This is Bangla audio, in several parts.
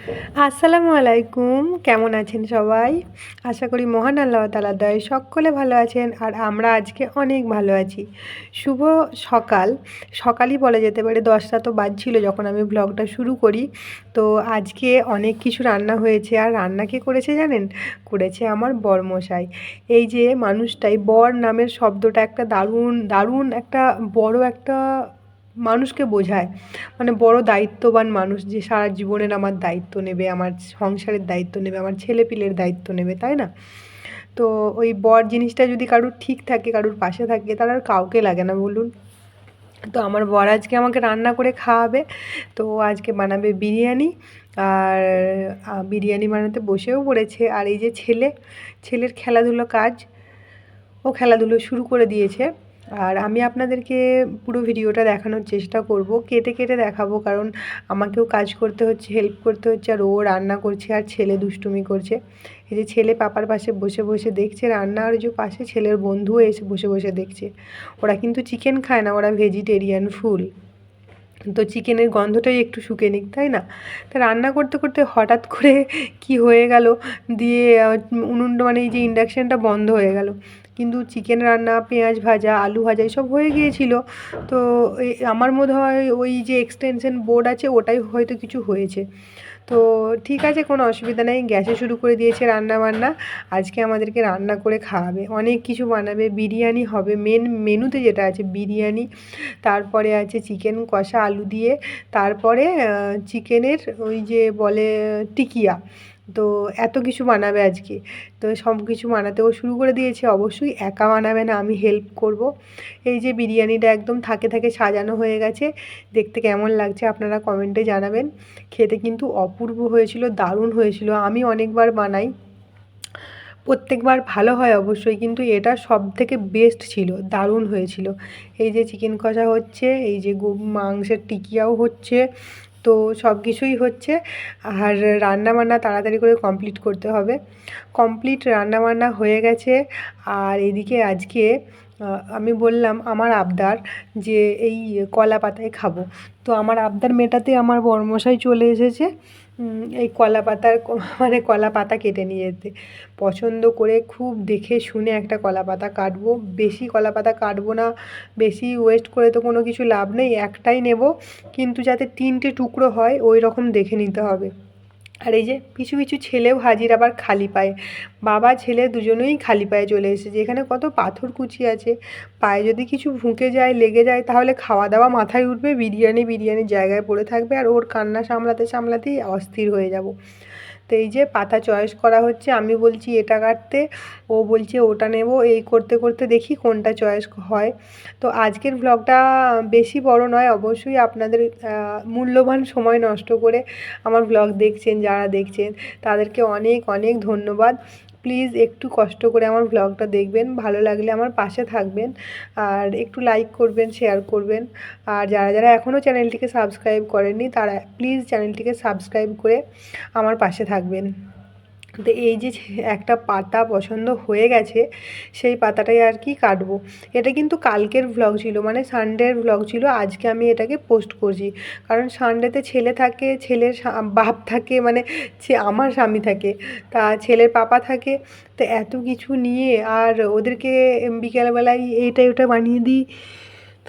আসসালামু আলাইকুম। কেমন আছেন সবাই? আশা করি মহান আল্লাহ তাআলার দয়ায় সকলে ভালো আছেন আর আমরা আজকে অনেক ভালো আছি। শুভ সকাল, সকালই বলা যেতে পারে ১০টা তো বাজছিল যখন আমি ব্লগটা শুরু করি। তো আজকে অনেক কিছু রান্না হয়েছে আর রান্না কে করেছে জানেন? করেছে আমার বরমশাই। এই যে মানুষটাই বর নামের শব্দটা একটা দারুণ, দারুণ একটা বড় একটা মানুষকে বোঝায়। মানে বড় দায়িত্ববান মানুষ যে সারা জীবনের আমার দায়িত্ব নেবে, আমার সংসারের দায়িত্ব নেবে, আমার ছেলেপিলের দায়িত্ব নেবে, তাই না? তো ওই বর জিনিসটা যদি কারুর ঠিক থাকে, কারুর পাশে থাকে, তাহলে আর কাউকে লাগে না বলুন? তো আমার বর আজকে আমাকে রান্না করে খাওয়াবে। তো ও আজকে বানাবে বিরিয়ানি। আর বিরিয়ানি বানাতে বসেও পড়েছে। আর এই যে ছেলের খেলাধুলো কাজ, ও খেলাধুলো শুরু করে দিয়েছে। আর আমি আপনাদেরকে পুরো ভিডিওটা দেখানোর চেষ্টা করব, কেটে কেটে দেখাবো, কারণ আমাকেও কাজ করতে হচ্ছে, হেল্প করতে হচ্ছে, আর ও রান্না করছে আর ছেলে দুষ্টুমি করছে। এই যে ছেলে পাপার পাশে বসে বসে দেখছে রান্না, আর যে পাশে ছেলের বন্ধুও এসে বসে বসে দেখছে। ওরা কিন্তু চিকেন খায় না, ওরা ভেজিটেরিয়ান ফুল। তো চিকেনের গন্ধটাই একটু শুঁকে নিক, তাই না? তা রান্না করতে করতে হঠাৎ করে কি হয়ে গেল, দিয়ে উনুনটা মানে এই যে ইন্ডাকশানটা বন্ধ হয়ে গেল। কিন্তু চিকেন রান্না, পেঁয়াজ ভাজা, আলু ভাজা এসব হয়ে গিয়েছিল। তো আমার মনে হয় ওই যে এক্সটেনশন বোর্ড আছে ওটাই হয়তো কিছু হয়েছে। তো ঠিক আছে, কোনো অসুবিধা নেই, গ্যাসে শুরু করে দিয়েছে রান্না বান্না। আজকে আমাদেরকে রান্না করে খাওয়াবে, অনেক কিছু বানাবে, বিরিয়ানি হবে, মেনুতে যেটা আছে বিরিয়ানি, তারপরে আছে চিকেন কষা আলু দিয়ে, তারপরে চিকেনের ওই যে বলে টিকিয়া। তো এত কিছু বানাবে আজকে। তো সব কিছু বানাতেও শুরু করে দিয়েছে, অবশ্যই একা বানাবে না, আমি হেল্প করব। এই যে বিরিয়ানিটা একদম থাকে থাকে সাজানো হয়ে গেছে, দেখতে কেমন লাগছে আপনারা কমেন্টে জানাবেন। খেতে কিন্তু অপূর্ব হয়েছিল, দারুণ হয়েছিল। আমি অনেকবার বানাই, প্রত্যেকবার ভালো হয় অবশ্যই, কিন্তু এটা সবথেকে বেস্ট ছিল, দারুণ হয়েছিল। এই যে চিকেন কষা হচ্ছে, এই যে মাংসের টিকিয়াও হচ্ছে, তো সব কিছুই হচ্ছে। আর রান্নাবান্না তাড়াতাড়ি করে কমপ্লিট করতে হবে। কমপ্লিট রান্নাবান্না হয়ে গেছে। আর এদিকে আজকে আমি বললাম আমার আবদার যে এই কলা পাতায় খাবো। তো আমার আবদার মেটাতে আমার বরমশাই চলে এসেছে এই কলা পাতার মানে কলা পাতা কেটে নিয়ে যেতে। পছন্দ করে খুব দেখে শুনে একটা কলা পাতা কাটবো, বেশি কলা পাতা কাটবো না, বেশি ওয়েস্ট করে তো কোনো কিছু লাভ নেই, একটাই নেব, কিন্তু যাতে 3টে টুকরো হয় ওই রকম দেখে নিতে হবে। আর এই যে কিছু কিছু ছেলেও হাজির আবার খালি পায়ে, বাবা ছেলে দুজনেই খালি পায়ে চলে এসেছে। এখানে কত পাথর কুচি আছে, পায়ে যদি কিছু ভুঁকে যায়, লেগে যায়, তাহলে খাওয়া দাওয়া মাথায় উঠবে, বিরিয়ানির জায়গায় পড়ে থাকবে, আর ওর কান্না সামলাতে সামলাতেই অস্থির হয়ে যাব। তো এই যে পাতা চয়েস করা হচ্ছে, আমি বলছি এটা কাটতে, ও বলছে ওটা নেব, এই করতে করতে দেখি কোনটা চয়েস হয়। তো আজকের ব্লগটা বেশি বড় নয়, অবশ্যই আপনাদের মূল্যবান সময় নষ্ট করে আমার ব্লগ দেখছেন, যারা দেখছেন তাদেরকে অনেক অনেক ধন্যবাদ। প্লিজ একটু কষ্ট করে আমার ব্লগটা দেখবেন, ভালো লাগলে আমার পাশে থাকবেন, আর একটু লাইক করবেন, শেয়ার করবেন। আর যারা যারা এখনও চ্যানেলটিকে সাবস্ক্রাইব করেননি তারা প্লিজ চ্যানেলটিকে সাবস্ক্রাইব করে আমার পাশে থাকবেন। তো এই যে একটা পাতা পছন্দ হয়ে গেছে, সেই পাতাটাই আর কি কাটবো। এটা কিন্তু কালকের ভ্লগ ছিল, মানে সানডের ভ্লগ ছিল, আজকে আমি এটাকে পোস্ট করছি। কারণ সানডেতে ছেলে থাকে, ছেলের বাপ থাকে, মানে আমার স্বামী থাকে, তা ছেলের পাপা থাকে। তো এত কিছু নিয়ে আর ওদেরকে বিকেলবেলায় এইটা ওটা বানিয়ে দিই,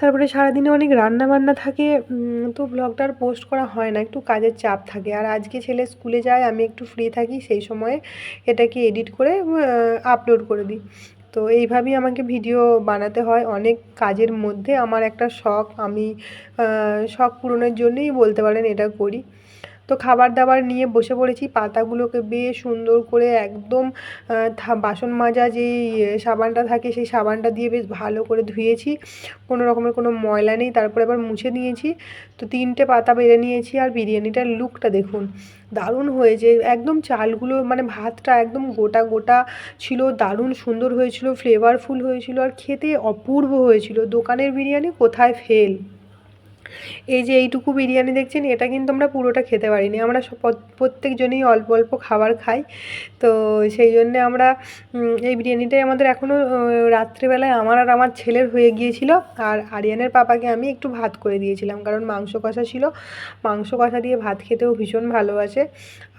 তারপরে সারাদিনে অনেক রান্না বান্না থাকে। তো ব্লগটা আর পোস্ট করা হয় না, একটু কাজের চাপ থাকে। আর আজকে ছেলে স্কুলে যায়, আমি একটু ফ্রি থাকি, সেই সময়ে এটাকে এডিট করে আপলোড করে দিই। তো এইভাবেই আমাকে ভিডিও বানাতে হয়, অনেক কাজের মধ্যে আমার একটা শখ, আমি শখ পূরণের জন্যই বলতে পারেন এটা করি। তো খাবার দাবার নিয়ে বসে পড়েছি, পাতাগুলোকে বেশ সুন্দর করে একদম বাসন মাজা যেই সাবানটা থাকে সেই সাবানটা দিয়ে বেশ ভালো করে ধুয়েছি, কোনো রকমের কোনো ময়লা নেই, তারপরে আবার মুছে নিয়েছি। তো 3টে পাতা বেড়ে নিয়েছি। আর বিরিয়ানিটার লুকটা দেখুন, দারুণ হয়েছে একদম, চালগুলো মানে ভাতটা একদম গোটা গোটা ছিল, দারুণ সুন্দর হয়েছিল, ফ্লেভারফুল হয়েছিল, আর খেতে অপূর্ব হয়েছিল। দোকানের বিরিয়ানি কোথায় ফেল। এই যে এইটুকু বিরিয়ানি দেখছেন, এটা কিন্তু আমরা পুরোটা খেতে পারিনি। আমরা প্রত্যেকজনই অল্প অল্প খাবার খাই। তো সেই জন্যে আমরা এই বিরিয়ানিটাই আমাদের এখনও রাত্রিবেলায় আমার আর আমার ছেলের হয়ে গিয়েছিল। আর আরিয়ানের পাপাকে আমি একটু ভাত করে দিয়েছিলাম, কারণ মাংস কষা ছিল। মাংস কষা দিয়ে ভাত খেতেও ভীষণ ভালোবাসে।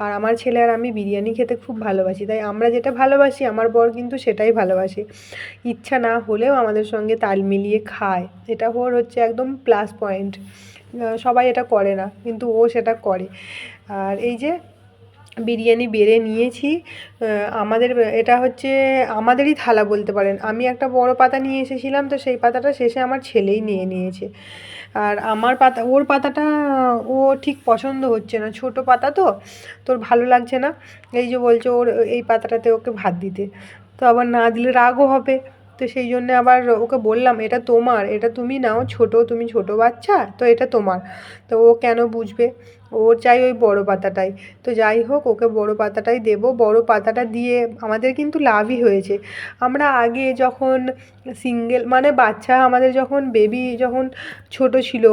আর আমার ছেলে আর আমি বিরিয়ানি খেতে খুব ভালোবাসি, তাই আমরা যেটা ভালোবাসি আমার বর কিন্তু সেটাই ভালোবাসে। ইচ্ছা না হলেও আমাদের সঙ্গে তাল মিলিয়ে খায়, এটা ওর হচ্ছে একদম প্লাস পয়েন্ট। সবাই এটা করে না, কিন্তু ও সেটা করে। আর এই যে বিরিয়ানি বেড়ে নিয়েছি, আমাদের এটা হচ্ছে আমাদেরই থালা বলতে পারেন। আমি একটা বড় পাতা নিয়ে এসেছিলাম, তো সেই পাতাটা শেষে আমার ছেলেই নিয়ে নিয়েছে। আর আমার পাতা, ওর পাতাটা ও ঠিক পছন্দ হচ্ছে না, ছোট পাতা তো, তোর ভালো লাগছে না। এই যে বলছে ওর এই পাতাটাতে ওকে ভাত দিতে, তো আবার না দিলে রাগও হবে। তো সেই জন্যে আবার ওকে বললাম, এটা তোমার, এটা তুমি নাও, তুমি ছোট বাচ্চা তো, এটা তোমার। তো ও কেন বুঝবে, ওর চাই ওই বড় পাতাটাই। তো যাই হোক, ওকে বড় পাতাটাই দেবো। বড় পাতাটা দিয়ে আমাদের কিন্তু লাভই হয়েছে। আমরা আগে যখন সিঙ্গেল, মানে বাচ্চা আমাদের যখন বেবি যখন ছোট ছিল,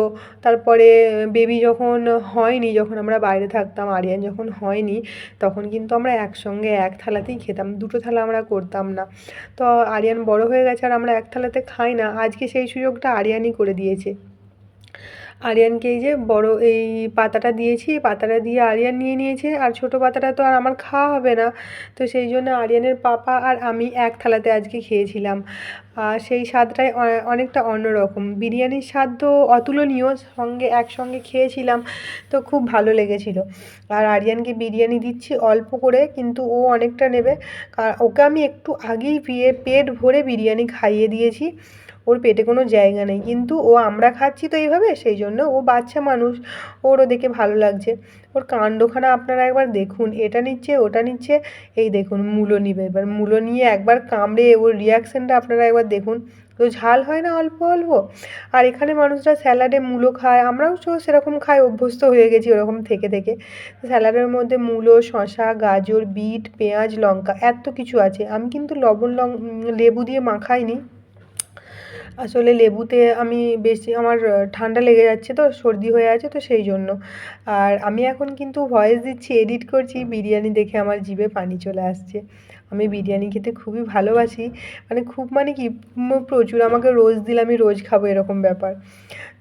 তারপরে বেবি যখন হয়নি, যখন আমরা বাইরে থাকতাম, আরিয়ান যখন হয়নি, তখন কিন্তু আমরা একসঙ্গে এক থালাতেই খেতাম, দুটো থালা আমরা করতাম না। তো আরিয়ান বড় হয়ে গেছে আর আমরা এক থালাতে খাই না। আজকে সেই সুযোগটা আরিয়ানই করে দিয়েছে। আরিয়ানকে এই যে বড় এই পাতাটা দিয়েছি, পাতাটা দিয়ে আরিয়ান নিয়ে নিয়েছে। আর ছোটো পাতাটা তো আর আমার খাওয়া হবে না, তো সেই জন্য আরিয়ানের পাপা আর আমি এক থালাতে আজকে খেয়েছিলাম। আর সেই স্বাদটাই অনেকটা অন্যরকম। বিরিয়ানির স্বাদ তো অতুলনীয়, একসঙ্গে খেয়েছিলাম, তো খুব ভালো লেগেছিল। আর আরিয়ানকে বিরিয়ানি দিচ্ছি অল্প করে, কিন্তু ও অনেকটা নেবে। ওকে আমি একটু আগেই পেট ভরে বিরিয়ানি খাইয়ে দিয়েছি, ওর পেটে কোনো জায়গা নেই। কিন্তু আমরা খাচ্ছি তো এইভাবে, সেই জন্য ও বাচ্চা মানুষ, ওরও দেখে ভালো লাগছে। ওর কাণ্ডখানা আপনারা একবার দেখুন, এটা নিচ্ছে ওটা নিচ্ছে। এই দেখুন মূলো নিবে, এবার মূলো নিয়ে একবার কামড়ে ওর রিয়াকশানটা আপনারা একবার দেখুন। তো ঝাল হয় না অল্প অল্প। আর এখানে মানুষরা স্যালাডে মূলো খায়, আমরাও তো সেরকম খাই, অভ্যস্ত হয়ে গেছি ওরকম থেকে থেকে। স্যালাডের মধ্যে মূলো, শসা, গাজর, বিট, পেঁয়াজ, লঙ্কা এত কিছু আছে। আমি কিন্তু লেবু দিয়ে মাখাইনি। আসলে লেবুতে আমি বেশি, আমার ঠান্ডা লেগে যাচ্ছে, তো সর্দি হয়ে আছে, তো সেই জন্য। আর আমি এখন কিন্তু ভয়েস দিচ্ছি, এডিট করছি, বিরিয়ানি দেখে আমার জিভে পানি চলে আসছে। আমি বিরিয়ানি খেতে খুবই ভালোবাসি, মানে খুব, মানে কি, প্রচুর। আমাকে রোজ দিলে আমি রোজ খাবো এরকম ব্যাপার।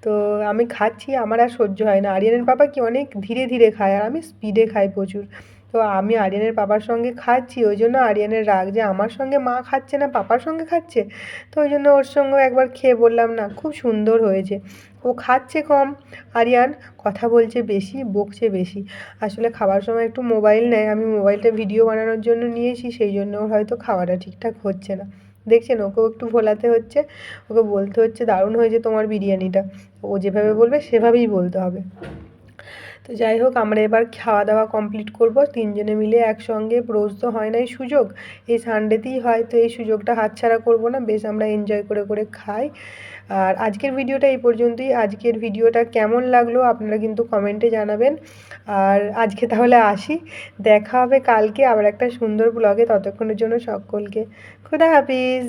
তো আমি খাচ্ছি, আমার আর সহ্য হয় না। আরিয়ানের পাপা কি অনেক ধীরে ধীরে খায়, আর আমি স্পিডে খাই প্রচুর। তো আমি আরিয়ানের পাপার সঙ্গে খাচ্ছি, ওই জন্য আরিয়ানের রাগ যে আমার সঙ্গে মা খাচ্ছে না, পাপার সঙ্গে খাচ্ছে। তো ওই জন্য ওর সঙ্গেও একবার খেয়ে বললাম, না খুব সুন্দর হয়েছে। ও খাচ্ছে কম, আরিয়ান কথা বলছে বেশি, বকছে বেশি। আসলে খাবার সময় একটু মোবাইল নেয়, আমি মোবাইলটা ভিডিও বানানোর জন্য নিয়েছি, সেই জন্য ওর হয়তো খাওয়াটা ঠিকঠাক হচ্ছে না। দেখছেন, ওকেও একটু ভোলাতে হচ্ছে, ওকে বলতে হচ্ছে দারুণ হয়েছে তোমার বিরিয়ানিটা। ও যেভাবে বলবে সেভাবেই বলতে হবে। তো যাই হোক, আমরা এবার খাওয়া দাওয়া কমপ্লিট করব তিনজনে মিলে একসঙ্গে। রোজ তো হয় না এই সুযোগ, এই সানডেতেই হয়, তো এই সুযোগটা হাতছাড়া করব না, বেশ আমরা এনজয় করে করে খাই। আর আজকের ভিডিওটা এই পর্যন্তই। আজকের ভিডিওটা কেমন লাগলো আপনারা কিন্তু কমেন্টে জানাবেন। আর আজকে তাহলে আসি, দেখা হবে কালকে আবার একটা সুন্দর ব্লগে। ততক্ষণের জন্য সকলকে খুদা হাফিজ।